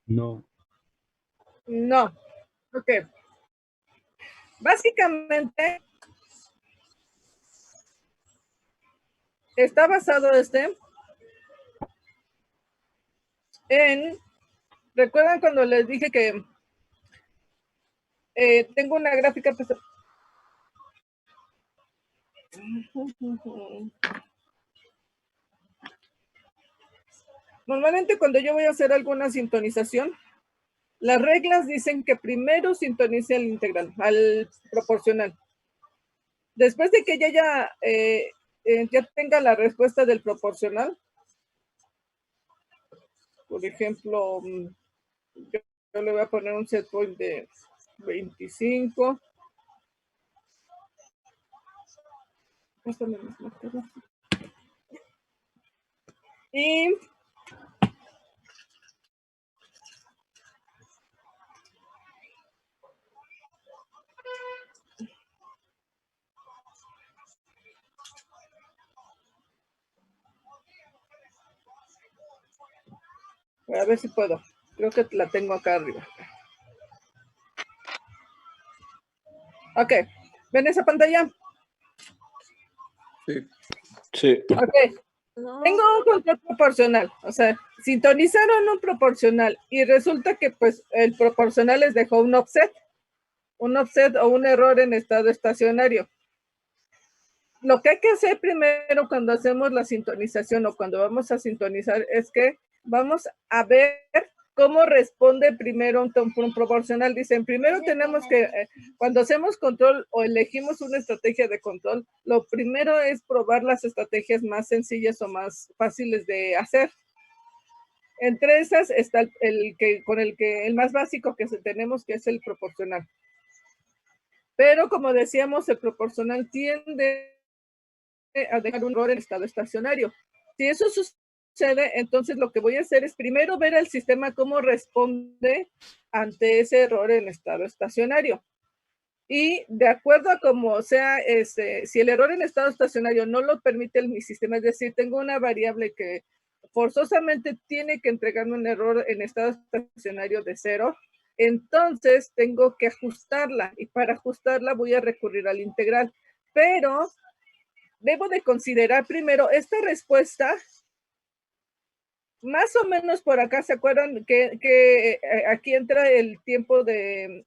No. No. Ok. Básicamente, está basado en, ¿recuerdan cuando les dije que tengo una gráfica? Normalmente cuando yo voy a hacer alguna sintonización, las reglas dicen que primero sintonice al integral, al proporcional. Después de que ya tenga la respuesta del proporcional, por ejemplo, yo le voy a poner un set point de 25. Y a ver si puedo. Creo que la tengo acá arriba. Ok. ¿Ven esa pantalla? Sí. Sí. Ok. No. Tengo un control proporcional. O sea, sintonizaron un proporcional y resulta que pues el proporcional les dejó un offset o un error en estado estacionario. Lo que hay que hacer primero cuando hacemos la sintonización o cuando vamos a sintonizar es que vamos a ver cómo responde primero un proporcional. Dicen, primero tenemos que, cuando hacemos control o elegimos una estrategia de control, lo primero es probar las estrategias más sencillas o más fáciles de hacer. Entre esas está el más básico que tenemos, que es el proporcional. Pero como decíamos, el proporcional tiende a dejar un error en estado estacionario. Si eso sucede, entonces lo que voy a hacer es primero ver al sistema cómo responde ante ese error en estado estacionario. Y de acuerdo a cómo sea, si el error en estado estacionario no lo permite mi sistema, es decir, tengo una variable que forzosamente tiene que entregarme un error en estado estacionario de 0, entonces tengo que ajustarla, y para ajustarla voy a recurrir al integral. Pero debo de considerar primero esta respuesta, más o menos por acá, ¿se acuerdan que aquí entra el tiempo de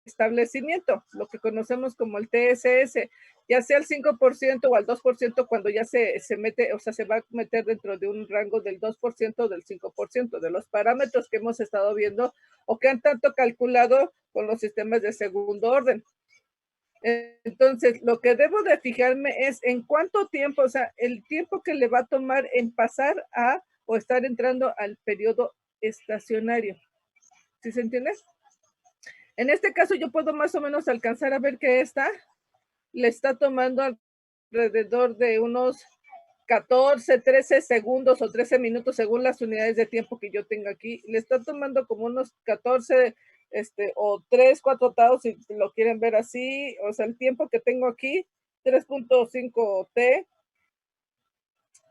establecimiento, lo que conocemos como el TSS, ya sea al 5% o al 2% cuando ya se mete, o sea, se va a meter dentro de un rango del 2% o del 5% de los parámetros que hemos estado viendo o que han tanto calculado con los sistemas de segundo orden. Entonces, lo que debo de fijarme es en cuánto tiempo, o sea, el tiempo que le va a tomar en pasar a o estar entrando al periodo estacionario. ¿Sí se entiende? En este caso, yo puedo más o menos alcanzar a ver que esta le está tomando alrededor de unos 14, 13 segundos o 13 minutos según las unidades de tiempo que yo tengo aquí. Le está tomando como unos 14 o 3, 4 octavos, si lo quieren ver así. O sea, el tiempo que tengo aquí, 3.5 T.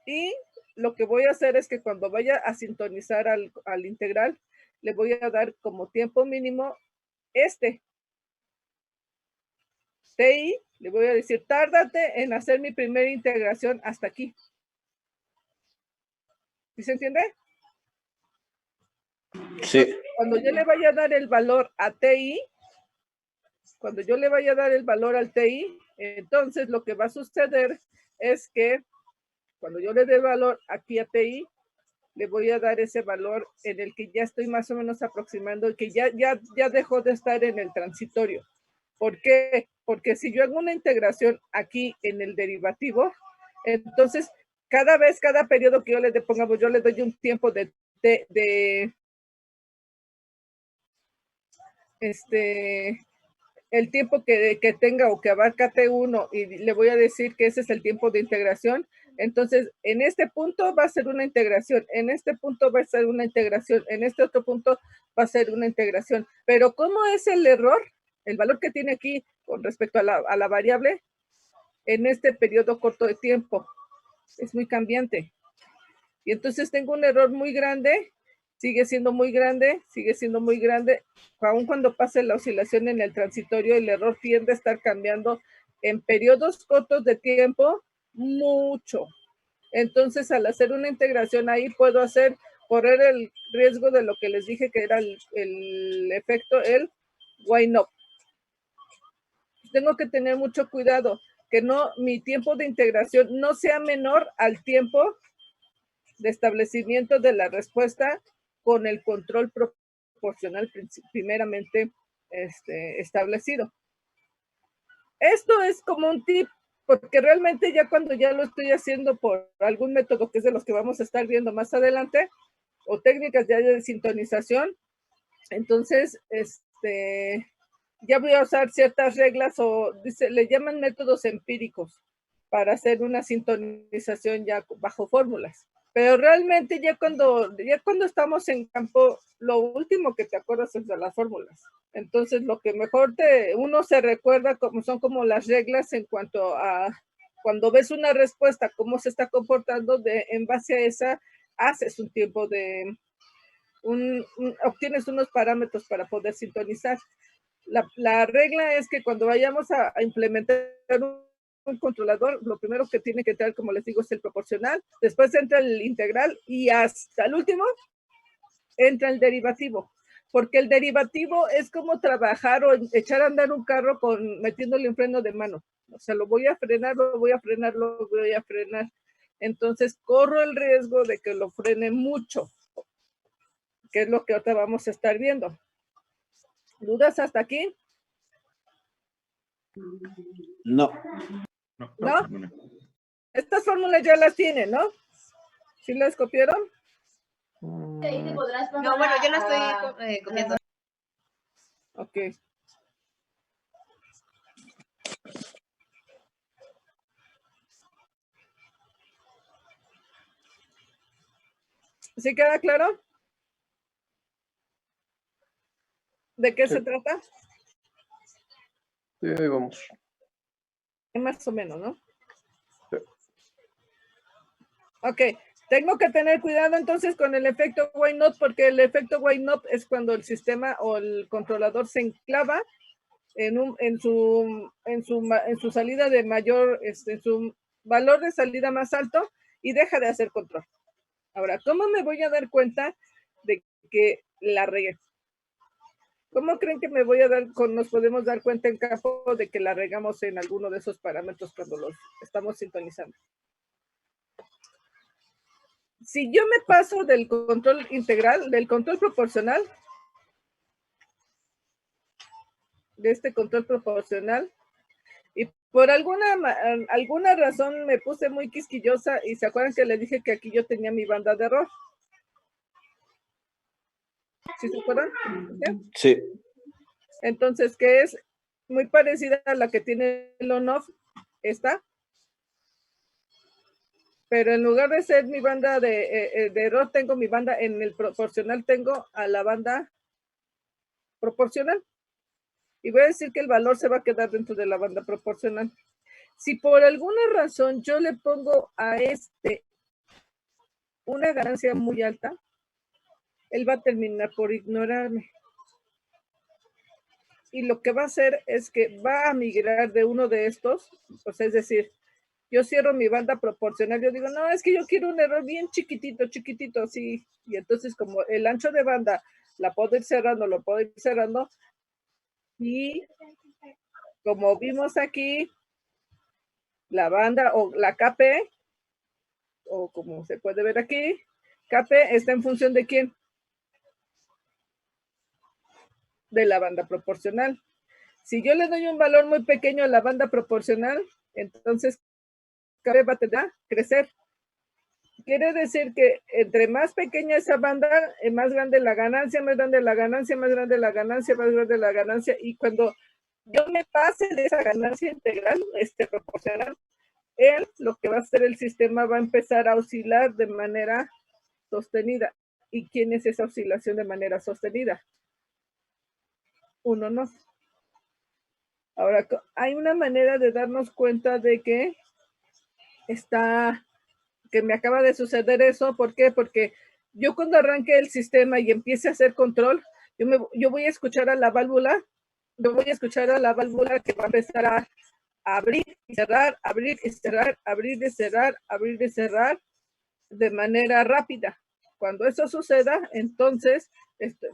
Y lo que voy a hacer es que cuando vaya a sintonizar al integral, le voy a dar como tiempo mínimo TI, le voy a decir, tárdate en hacer mi primera integración hasta aquí. ¿Sí se entiende? Sí. Entonces, cuando yo le vaya a dar el valor a TI, cuando yo le vaya a dar el valor al TI, entonces lo que va a suceder es que cuando yo le dé el valor aquí a TI, le voy a dar ese valor en el que ya estoy más o menos aproximando, que ya dejó de estar en el transitorio. ¿Por qué? Porque si yo hago una integración aquí en el derivativo, entonces cada periodo que yo le pongamos, yo le doy un tiempo de el tiempo que tenga o que abarca T1 y le voy a decir que ese es el tiempo de integración. Entonces, en este punto va a ser una integración, en este punto va a ser una integración, en este otro punto va a ser una integración. Pero ¿cómo es el error? El valor que tiene aquí con respecto a la variable en este periodo corto de tiempo es muy cambiante. Y entonces tengo un error muy grande, sigue siendo muy grande, sigue siendo muy grande. Aún cuando pase la oscilación en el transitorio, el error tiende a estar cambiando en periodos cortos de tiempo mucho. Entonces, al hacer una integración ahí, puedo correr el riesgo de lo que les dije que era el efecto, el wind up. Tengo que tener mucho cuidado, que mi tiempo de integración no sea menor al tiempo de establecimiento de la respuesta con el control proporcional primeramente establecido. Esto es como un tip, porque realmente ya cuando ya lo estoy haciendo por algún método que es de los que vamos a estar viendo más adelante, o técnicas ya de sintonización, entonces ya voy a usar ciertas reglas o le llaman métodos empíricos para hacer una sintonización ya bajo fórmulas. Pero realmente ya cuando estamos en campo, lo último que te acuerdas es de las fórmulas. Entonces, lo que mejor uno se recuerda son como las reglas en cuanto a cuando ves una respuesta, cómo se está comportando, en base a esa, haces un tiempo obtienes unos parámetros para poder sintonizar. La regla es que cuando vayamos a implementar un controlador, lo primero que tiene que entrar, como les digo, es el proporcional, después entra el integral y hasta el último entra el derivativo, porque el derivativo es como trabajar o echar a andar un carro metiéndole un freno de mano. O sea, lo voy a frenar, lo voy a frenar, lo voy a frenar. Entonces, corro el riesgo de que lo frene mucho, que es lo que ahora vamos a estar viendo. ¿Dudas hasta aquí? No. ¿No? Estas fórmulas ya las tienen, ¿no? ¿Sí las copiaron? No, bueno, yo no estoy copiando. Ok. ¿Sí queda claro? ¿De qué se trata? Sí, ahí vamos. Más o menos, ¿no? Sí. Ok. Tengo que tener cuidado entonces con el efecto wind up, porque el efecto wind up es cuando el sistema o el controlador se enclava en su salida de mayor, en su valor de salida más alto y deja de hacer control. Ahora, ¿cómo me voy a dar cuenta de que la regué? ¿Cómo creen que nos podemos dar cuenta en campo de que la regamos en alguno de esos parámetros cuando los estamos sintonizando? Si yo me paso del control integral, del control proporcional, de este control proporcional, y por alguna razón me puse muy quisquillosa y se acuerdan que les dije que aquí yo tenía mi banda de error. ¿Sí se acuerdan? Sí. Entonces, que es muy parecida a la que tiene el on-off, esta. Pero en lugar de ser mi banda de error, tengo mi banda en el proporcional, tengo a la banda proporcional. Y voy a decir que el valor se va a quedar dentro de la banda proporcional. Si por alguna razón yo le pongo a una ganancia muy alta, él va a terminar por ignorarme. Y lo que va a hacer es que va a migrar de uno de estos, o sea, es decir, yo cierro mi banda proporcional, yo digo, no, es que yo quiero un error bien chiquitito, así. Y entonces como el ancho de banda la puedo ir cerrando, lo puedo ir cerrando. Y como vimos aquí, la banda o la KP, o como se puede ver aquí, KP está en función de ¿quién? De la banda proporcional. Si yo le doy un valor muy pequeño a la banda proporcional, entonces KP va a tener a crecer. Quiere decir que entre más pequeña esa banda, más grande la ganancia, más grande la ganancia, más grande la ganancia, más grande la ganancia. Y cuando yo me pase de esa ganancia integral, proporcional, lo que va a hacer el sistema va a empezar a oscilar de manera sostenida. ¿Y quién es esa oscilación de manera sostenida? Uno no. Ahora, hay una manera de darnos cuenta de que está que me acaba de suceder eso. ¿Por qué? Porque yo cuando arranque el sistema y empiece a hacer control, yo voy a escuchar a la válvula, que va a empezar a abrir y cerrar, abrir y cerrar, abrir y cerrar, abrir y cerrar de manera rápida. Cuando eso suceda, entonces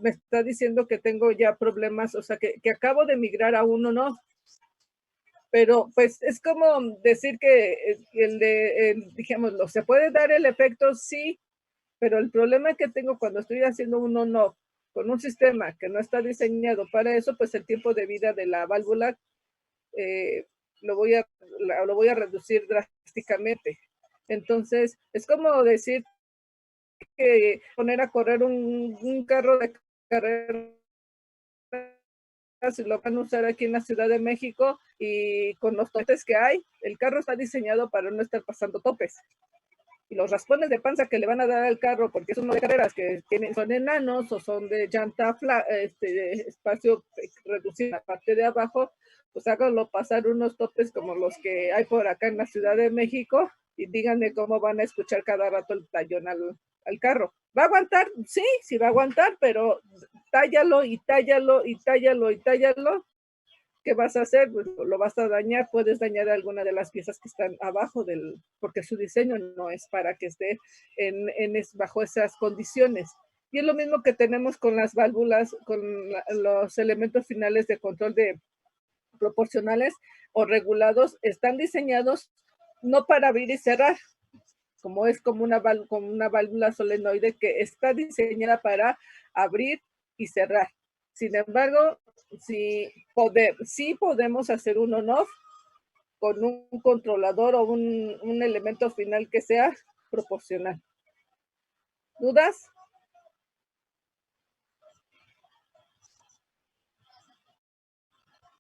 me está diciendo que tengo ya problemas, o sea, que acabo de migrar a uno, ¿no? Pero pues es como decir que digámoslo, se puede dar el efecto, sí, pero el problema que tengo cuando estoy haciendo un on-off con un sistema que no está diseñado para eso, pues el tiempo de vida de la válvula lo voy a reducir drásticamente. Entonces, es como decir que poner a correr un carro de carrera, si lo van a usar aquí en la Ciudad de México, y con los topes que hay, el carro está diseñado para no estar pasando topes. Y los raspones de panza que le van a dar al carro, porque es uno de carreras que son enanos o son de llanta espacio reducido en la parte de abajo, pues háganlo pasar unos topes como los que hay por acá en la Ciudad de México y díganme cómo van a escuchar cada rato el tallón al carro. ¿Va a aguantar? Sí va a aguantar, pero tállalo y tállalo y tállalo y tállalo. ¿Qué vas a hacer? Pues lo vas a dañar, puedes dañar alguna de las piezas que están abajo porque su diseño no es para que esté bajo esas condiciones. Y es lo mismo que tenemos con las válvulas, con los elementos finales de control de proporcionales o regulados, están diseñados no para abrir y cerrar, como es como una válvula solenoide que está diseñada para abrir y cerrar. Sin embargo, sí podemos hacer un on-off con un controlador o un elemento final que sea proporcional. ¿Dudas?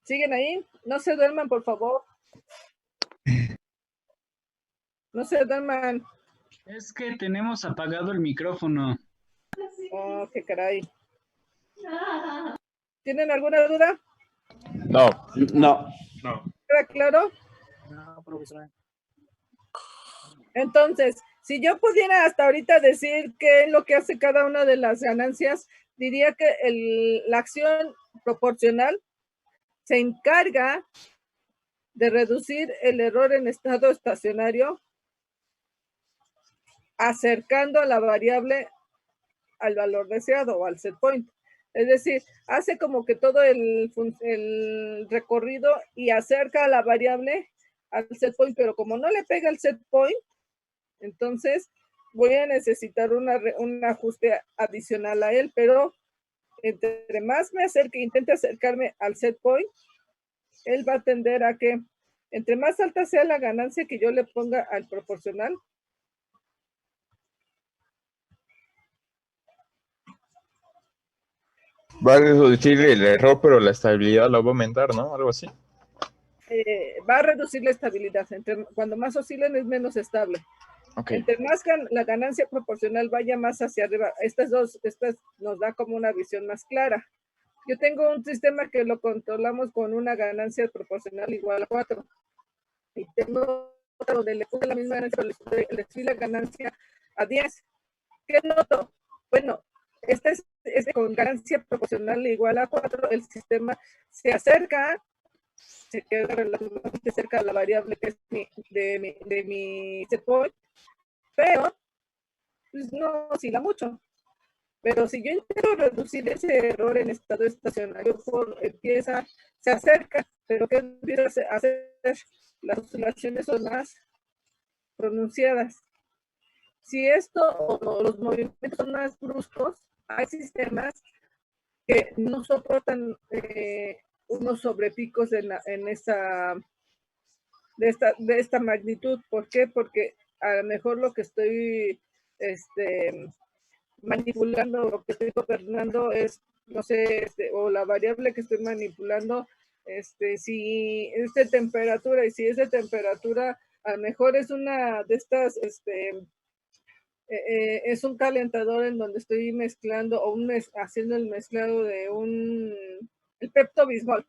¿Siguen ahí? No se duerman, por favor. No se duerman. Es que tenemos apagado el micrófono. Oh, qué caray. ¿Tienen alguna duda? No. ¿Queda claro? No, profesora. Entonces, si yo pudiera hasta ahorita decir qué es lo que hace cada una de las ganancias, diría que la acción proporcional se encarga de reducir el error en estado estacionario, acercando a la variable al valor deseado o al set point. Es decir, hace como que todo el recorrido y acerca a la variable al set point, pero como no le pega el set point, entonces voy a necesitar un ajuste adicional a él, pero entre más me acerque, intente acercarme al set point, él va a tender a que entre más alta sea la ganancia que yo le ponga al proporcional, va a reducir el error, pero la estabilidad la va a aumentar, ¿no? Algo así. Va a reducir la estabilidad. Cuando más oscilen es menos estable. Okay. Entre más la ganancia proporcional vaya más hacia arriba, estas nos da como una visión más clara. Yo tengo un sistema que lo controlamos con una ganancia proporcional igual a 4. Y tengo otra donde le puse la misma ganancia, pero le subí la ganancia a 10. ¿Qué noto? Bueno, este con ganancia proporcional igual a 4, el sistema se acerca, se queda relativamente cerca de la variable que es de mi set point, pero pues, no oscila mucho. Pero si yo intento reducir ese error en estado estacionario, se acerca, pero ¿qué empieza a hacer? Las oscilaciones son más pronunciadas. Si esto o los movimientos son más bruscos, hay sistemas que no soportan unos sobrepicos de esta magnitud. ¿Por qué? Porque a lo mejor lo que estoy manipulando, lo que estoy gobernando es, no sé, o la variable que estoy manipulando, si es de temperatura, y si es de temperatura, a lo mejor es una de estas, es un calentador en donde estoy mezclando o haciendo el mezclado de el Pepto-Bismol,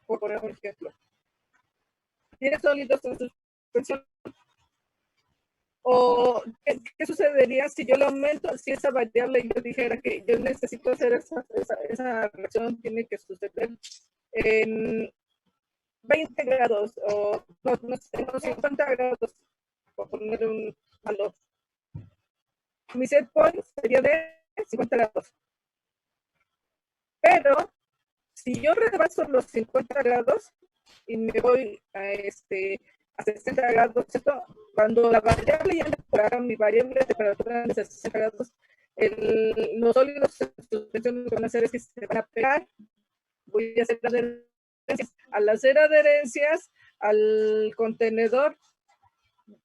por poner un ejemplo. Tiene sólidos en suspensión. ¿O qué sucedería si yo le aumento, si esa variable yo dijera que yo necesito hacer esa reacción, tiene que suceder en 20 grados o no sé, en 50 grados, por poner un valor? Mi set point sería de 50 grados. Pero si yo rebaso los 50 grados y me voy a 60 grados, ¿cierto? Cuando la variable ya mejorara, mi variable de temperatura de 60 grados, los sólidos en suspensión lo que van a hacer es que se van a pegar. Voy a hacer adherencias. Al hacer adherencias al contenedor,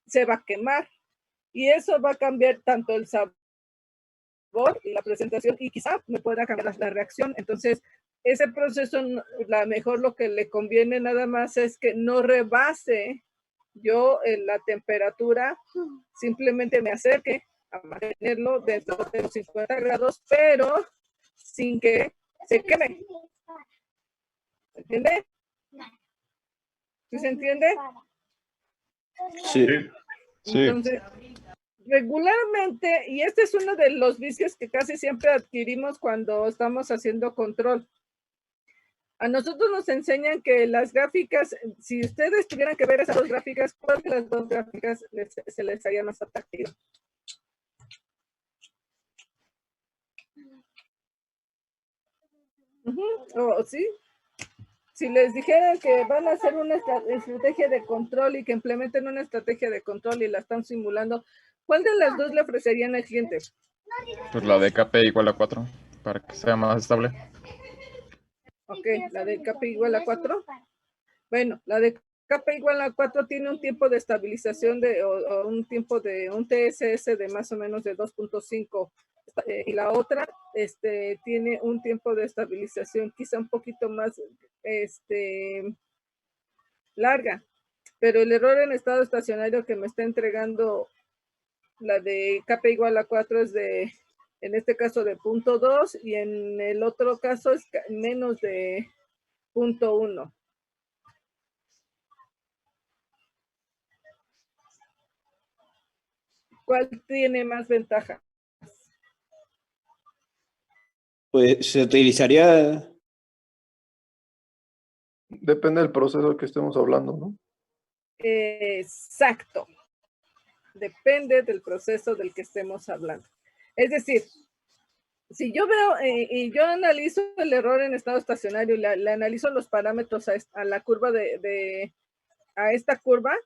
se va a quemar. Y eso va a cambiar tanto el sabor y la presentación, y quizá me pueda cambiar la reacción. Entonces, ese proceso, mejor lo que le conviene nada más es que no rebase yo la temperatura, simplemente me acerque a mantenerlo dentro de los 50 grados, pero sin que se queme. ¿Se entiende? ¿Sí se entiende? Sí. Entonces, regularmente, y este es uno de los vicios que casi siempre adquirimos cuando estamos haciendo control. A nosotros nos enseñan que las gráficas, si ustedes tuvieran que ver esas dos gráficas, ¿cuál de las dos gráficas se les haría más atractiva? ¿O sí? Si les dijeran que van a hacer una estrategia de control y que implementen una estrategia de control y la están simulando, ¿cuál de las dos le ofrecerían al cliente? Pues la de KP igual a 4, para que sea más estable. Ok, la de KP igual a 4. Bueno, la de KP igual a 4 tiene un tiempo de estabilización o un tiempo de un TSS de más o menos de 2.5. Y la otra tiene un tiempo de estabilización quizá un poquito más larga, pero el error en estado estacionario que me está entregando la de KP igual a 4 es en este caso de 0.2 y en el otro caso es menos de 0.1. ¿Cuál tiene más ventaja? Pues se utilizaría... Depende del proceso que estemos hablando, ¿no? Exacto. Depende del proceso del que estemos hablando. Es decir, si yo veo y yo analizo el error en estado estacionario y le analizo los parámetros a la curva a esta curva,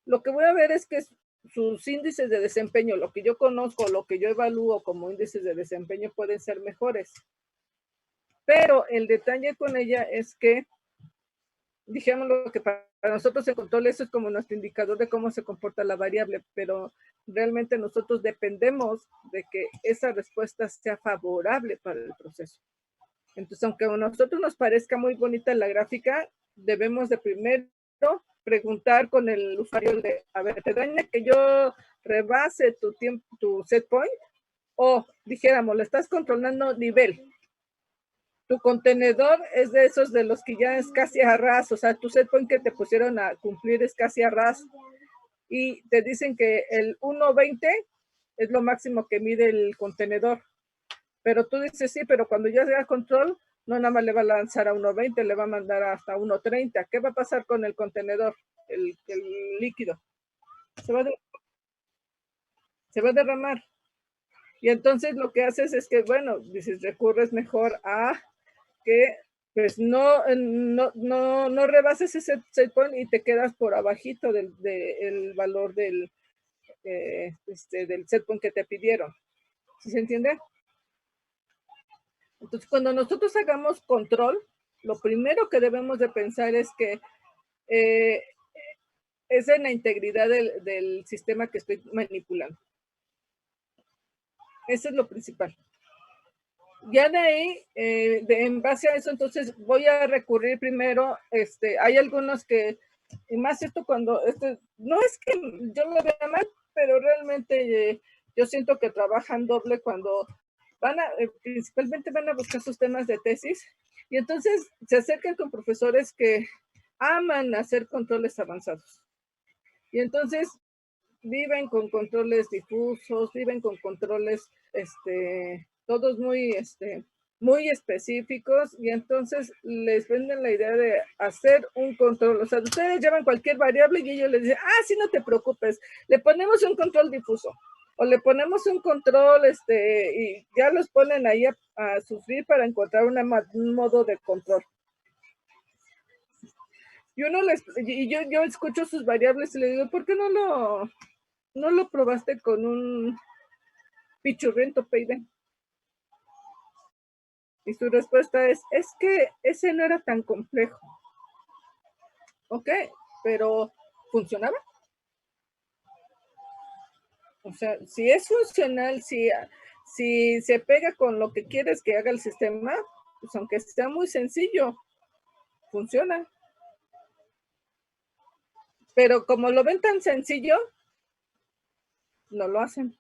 lo que voy a ver es que sus índices de desempeño, lo que yo conozco, lo que yo evalúo como índices de desempeño pueden ser mejores. Pero el detalle con ella es que, dijémoslo, que para nosotros en control eso es como nuestro indicador de cómo se comporta la variable, pero realmente nosotros dependemos de que esa respuesta sea favorable para el proceso. Entonces, aunque a nosotros nos parezca muy bonita la gráfica, debemos de primero preguntar con el usuario a ver, ¿te daña que yo rebase tu set point? O dijéramos, le estás controlando nivel. Tu contenedor es de esos de los que ya es casi a ras, o sea, tu set point que te pusieron a cumplir es casi a ras. Y te dicen que el 1.20 es lo máximo que mide el contenedor. Pero tú dices, sí, pero cuando ya sea control, no nada más le va a lanzar a 1.20, le va a mandar hasta 1.30. ¿Qué va a pasar con el contenedor, el líquido? Se va a derramar. Y entonces lo que haces es que, bueno, dices, recurres mejor a que pues no rebases ese set point y te quedas por abajito del valor del set point que te pidieron. ¿Sí se entiende? Entonces, cuando nosotros hagamos control, lo primero que debemos de pensar es que es en la integridad del sistema que estoy manipulando. Eso es lo principal. Ya de ahí, en base a eso, entonces voy a recurrir primero, hay algunos que, y más esto cuando, no es que yo lo vea mal, pero realmente yo siento que trabajan doble cuando principalmente van a buscar sus temas de tesis, y entonces se acercan con profesores que aman hacer controles avanzados. Y entonces viven con controles difusos, viven con controles, todos muy, muy específicos, y entonces les venden la idea de hacer un control. O sea, ustedes llevan cualquier variable y ellos les dicen, sí, no te preocupes, le ponemos un control difuso, o le ponemos un control, y ya los ponen ahí a sufrir para encontrar un modo de control. Y yo escucho sus variables y le digo, ¿por qué no lo probaste con un pichurriento PID? Y su respuesta es que ese no era tan complejo. Ok, pero ¿funcionaba? O sea, si es funcional, si se pega con lo que quieres que haga el sistema, pues aunque sea muy sencillo, funciona. Pero como lo ven tan sencillo, no lo hacen.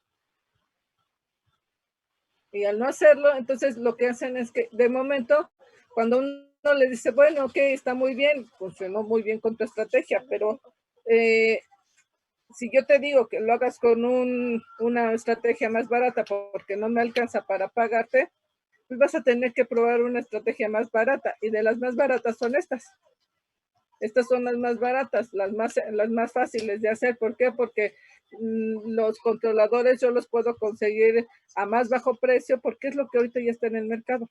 Y al no hacerlo, entonces lo que hacen es que de momento, cuando uno le dice, bueno, ok, está muy bien, funcionó muy bien con tu estrategia, pero si yo te digo que lo hagas con una estrategia más barata porque no me alcanza para pagarte, pues vas a tener que probar una estrategia más barata, y de las más baratas son estas. Estas son las más baratas, las más fáciles de hacer. ¿Por qué? Porque los controladores yo los puedo conseguir a más bajo precio, porque es lo que ahorita ya está en el mercado.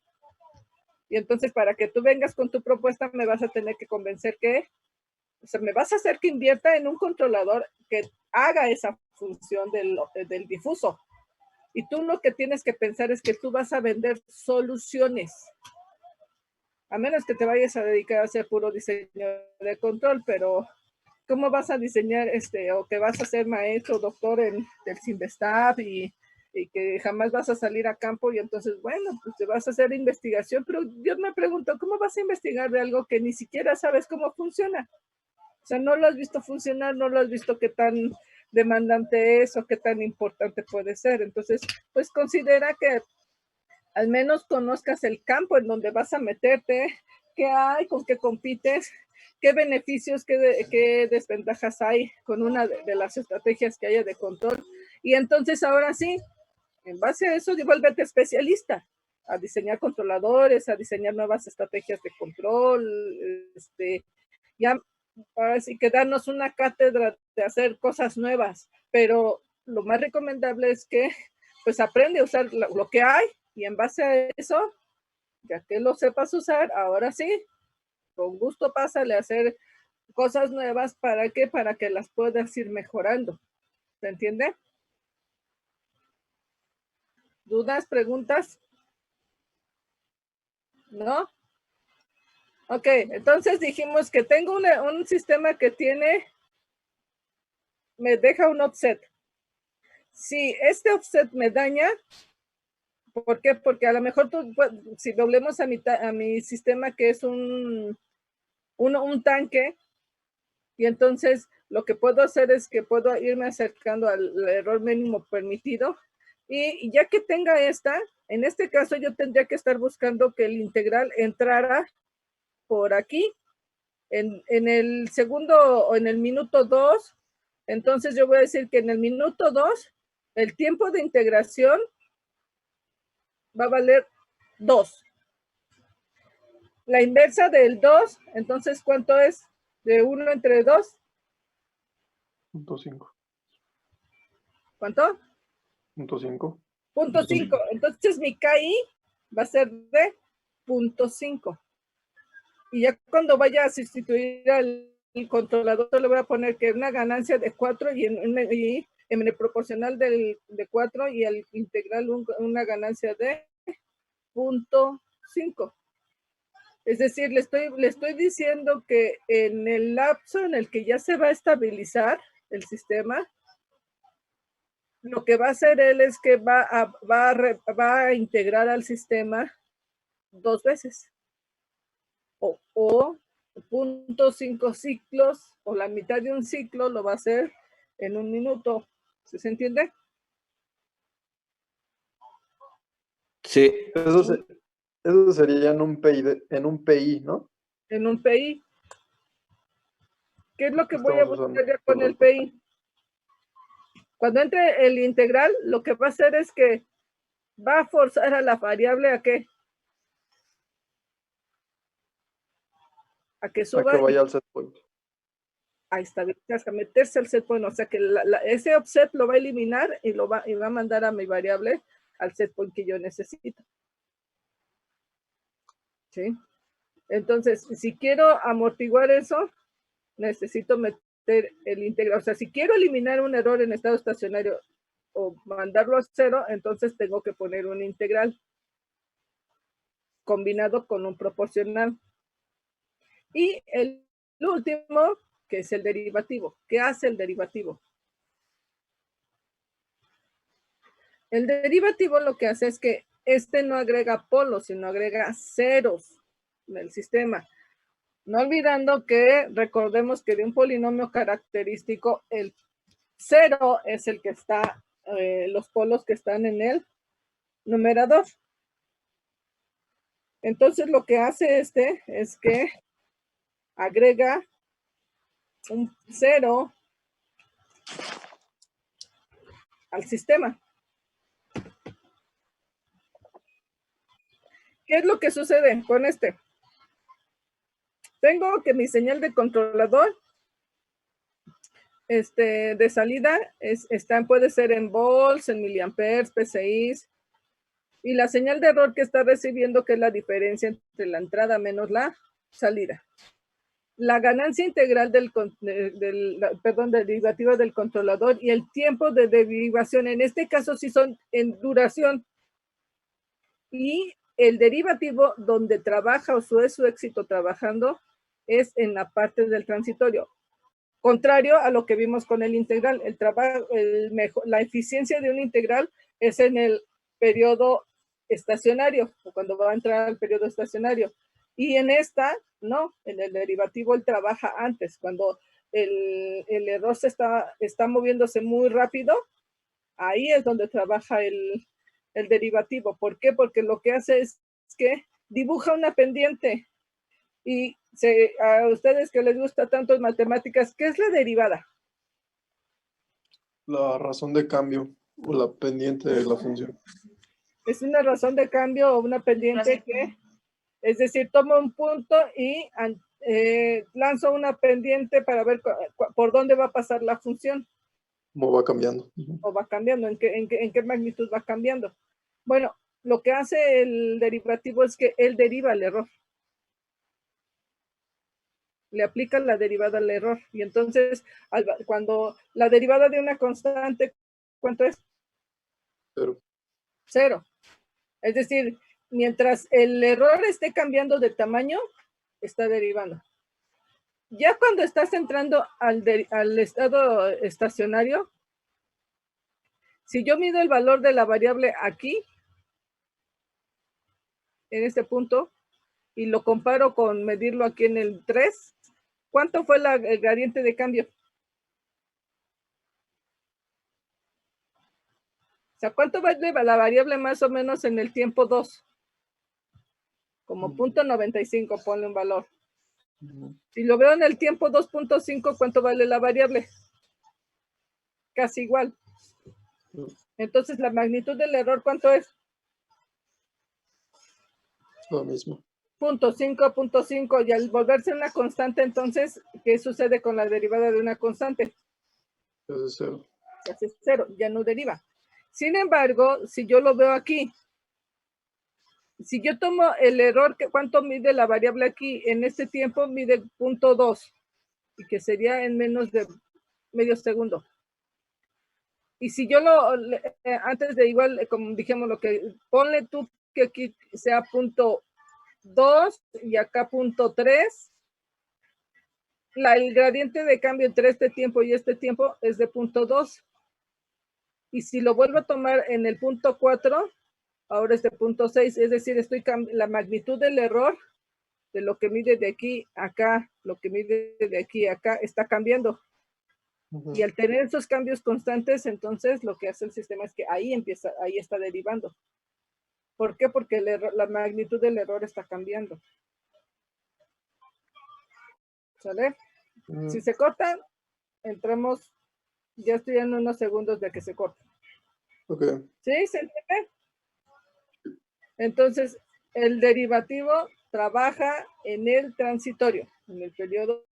Y entonces, para que tú vengas con tu propuesta, me vas a tener que convencer o sea, me vas a hacer que invierta en un controlador que haga esa función del difuso. Y tú lo que tienes que pensar es que tú vas a vender soluciones. A menos que te vayas a dedicar a hacer puro diseño de control, pero ¿cómo vas a diseñar o que vas a ser maestro, doctor del Cinvestav y que jamás vas a salir a campo? Y entonces, bueno, pues te vas a hacer investigación, pero yo me pregunto, ¿cómo vas a investigar de algo que ni siquiera sabes cómo funciona? O sea, no lo has visto funcionar, no lo has visto qué tan demandante es o qué tan importante puede ser. Entonces, pues considera que al menos conozcas el campo en donde vas a meterte, qué hay, con qué compites, qué beneficios, qué desventajas hay con una de las estrategias que haya de control. Y entonces ahora sí, en base a eso, vuélvete especialista a diseñar controladores, a diseñar nuevas estrategias de control, ya ahora sí que darnos una cátedra de hacer cosas nuevas, pero lo más recomendable es que pues aprende a usar lo que hay, y en base a eso, ya que lo sepas usar, ahora sí, con gusto pásale a hacer cosas nuevas. ¿Para qué? Para que las puedas ir mejorando. ¿Se entiende? ¿Dudas, preguntas? ¿No? Ok, entonces dijimos que tengo un sistema que me deja un offset. Si este offset me daña, ¿por qué? Porque a lo mejor si doblemos a mi sistema, que es un tanque, y entonces lo que puedo hacer es que puedo irme acercando al error mínimo permitido, y ya que tenga en este caso yo tendría que estar buscando que el integral entrara por aquí, en el segundo o en el minuto 2. Entonces yo voy a decir que en el minuto 2 el tiempo de integración va a valer 2. La inversa del 2, entonces, ¿cuánto es? De 1 entre 2. 0.5. ¿Cuánto? 0.5. 0.5. Entonces mi KI va a ser de 0.5. Y ya cuando vaya a sustituir al controlador, le voy a poner que una ganancia de 4 y en el proporcional de 4, y el integral una ganancia de 0.5. Es decir, le estoy diciendo que en el lapso en el que ya se va a estabilizar el sistema, lo que va a hacer él es que va a integrar al sistema 2 veces. O 0.5 ciclos, o la mitad de un ciclo lo va a hacer en 1 minuto. ¿Sí se entiende? Sí. Eso sería en un PI, ¿no? En un PI. ¿Qué es lo que voy a buscar ya con el PI? Cuando entre el integral, lo que va a hacer es que va a forzar a la variable ¿a qué? A que suba. A que vaya al set point. A estabilizarse, a meterse al set point. O sea que ese offset lo va a eliminar y va a mandar a mi variable al set point que yo necesito. ¿Sí? Entonces, si quiero amortiguar eso, necesito meter el integral. O sea, si quiero eliminar un error en estado estacionario o mandarlo a 0, entonces tengo que poner un integral combinado con un proporcional. Y el último, que es el derivativo. ¿Qué hace el derivativo? El derivativo lo que hace es que no agrega polos, sino agrega ceros en el sistema. No olvidando que recordemos que de un polinomio característico, el 0 es el que está, los polos que están en el numerador. Entonces lo que hace es que agrega un 0 al sistema. ¿Qué es lo que sucede con este? Tengo que mi señal de controlador de salida puede ser en volts, en miliamperes, PSIs, y la señal de error que está recibiendo, que es la diferencia entre la entrada menos la salida. La ganancia integral derivativa del controlador y el tiempo de derivación, en este caso sí son en duración, y el derivativo donde trabaja o es su éxito trabajando es en la parte del transitorio. Contrario a lo que vimos con el integral, la eficiencia de un integral es en el periodo estacionario, o cuando va a entrar al periodo estacionario. Y en esta, no, en el derivativo él trabaja antes, cuando el error está moviéndose muy rápido, ahí es donde trabaja el derivativo. ¿Por qué? Porque lo que hace es que dibuja una pendiente. Y a ustedes que les gusta tanto matemáticas, ¿qué es la derivada? La razón de cambio o la pendiente de la función. Es una razón de cambio o una pendiente que, es decir, tomo un punto y lanzo una pendiente para ver por dónde va a pasar la función. ¿Cómo va cambiando? O va cambiando, ¿en qué magnitud va cambiando? Bueno, lo que hace el derivativo es que él deriva el error. Le aplica la derivada al error. Y entonces, cuando la derivada de una constante, ¿cuánto es? 0. 0. Es decir, mientras el error esté cambiando de tamaño, está derivando. Ya cuando estás entrando al estado estacionario, si yo mido el valor de la variable aquí, en este punto, y lo comparo con medirlo aquí en el 3, ¿cuánto fue el gradiente de cambio? O sea, ¿cuánto vale la variable más o menos en el tiempo 2? Como 0.95, ponle un valor. Si lo veo en el tiempo 2.5, ¿cuánto vale la variable? Casi igual. Entonces, la magnitud del error, ¿cuánto es? Lo mismo. 0.5, y al volverse una constante, entonces, ¿qué sucede con la derivada de una constante? Es 0. Es 0, ya no deriva. Sin embargo, si yo lo veo aquí, si yo tomo el error, ¿cuánto mide la variable aquí? En este tiempo mide 0.2, y que sería en menos de medio segundo. Y si yo antes de igual, como dijimos, ponle tú que aquí sea 0.2 y acá 0.3, el gradiente de cambio entre este tiempo y este tiempo es de 0.2. Y si lo vuelvo a tomar en el 0.4, ahora es de 0.6, es decir, la magnitud del error de lo que mide de aquí a acá, lo que mide de aquí a acá, está cambiando. Y al tener esos cambios constantes, entonces lo que hace el sistema es que ahí está derivando. ¿Por qué? Porque la magnitud del error está cambiando. ¿Sale? Si se cortan, entramos Ya estoy en unos segundos de que se corte. Ok. ¿Sí? ¿Se entiende? Entonces, el derivativo trabaja en el transitorio, en el periodo